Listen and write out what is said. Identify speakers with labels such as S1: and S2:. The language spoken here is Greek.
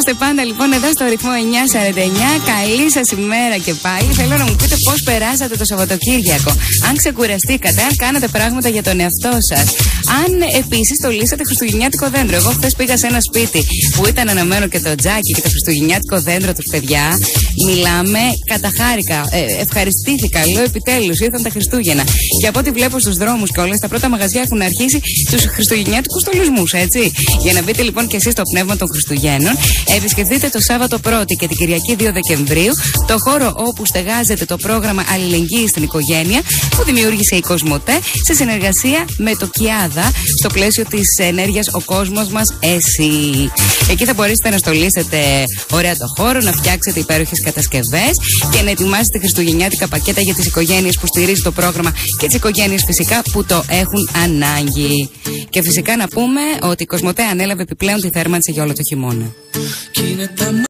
S1: Είμαστε πάντα λοιπόν εδώ στο ρυθμό 949. Καλή σας ημέρα και πάλι. Θέλω να μου πείτε πώς περάσατε το Σαββατοκύριακο. Αν ξεκουραστήκατε, αν κάνατε πράγματα για τον εαυτό σας. Αν επίσης τολίσατε χριστουγεννιάτικο δέντρο. Εγώ χθες πήγα σε ένα σπίτι που ήταν αναμένο και το τζάκι και το χριστουγεννιάτικο δέντρο τους, παιδιά. Μιλάμε, καταχάρηκα, ευχαριστήθηκα. Λέω επιτέλους, ήρθαν τα Χριστούγεννα. Και από ό,τι βλέπω στους δρόμους και όλες τα πρώτα μαγαζιά έχουν αρχίσει τους χριστουγεννιάτικους στολισμούς, έτσι. Για να μπείτε λοιπόν και εσείς στο πνεύμα των Χριστουγέννων, επισκεφτείτε το Σάββατο 1η και την Κυριακή 2 Δεκεμβρίου το χώρο όπου στεγάζεται το πρόγραμμα Αλληλεγγύη στην Οικογένεια που δημιούργησε η Κοσμοτέ σε συνεργασία με το Κιάδα στο πλαίσιο της ενέργειας Ο Κόσμος Μας Εσύ. Εκεί θα μπορέσετε να στολίσετε ωραία το χώρο, να φτιάξετε υπέροχες κατασκευές και να ετοιμάσετε χριστουγεννιάτικα πακέτα για τις οικογένειες που στηρίζει το πρόγραμμα και τις οικογένειες φυσικά που το έχουν ανάγκη. Και φυσικά να πούμε ότι η Κοσμοτέ ανέλαβε επιπλέον τη θέρμανση για όλο το χειμώνα.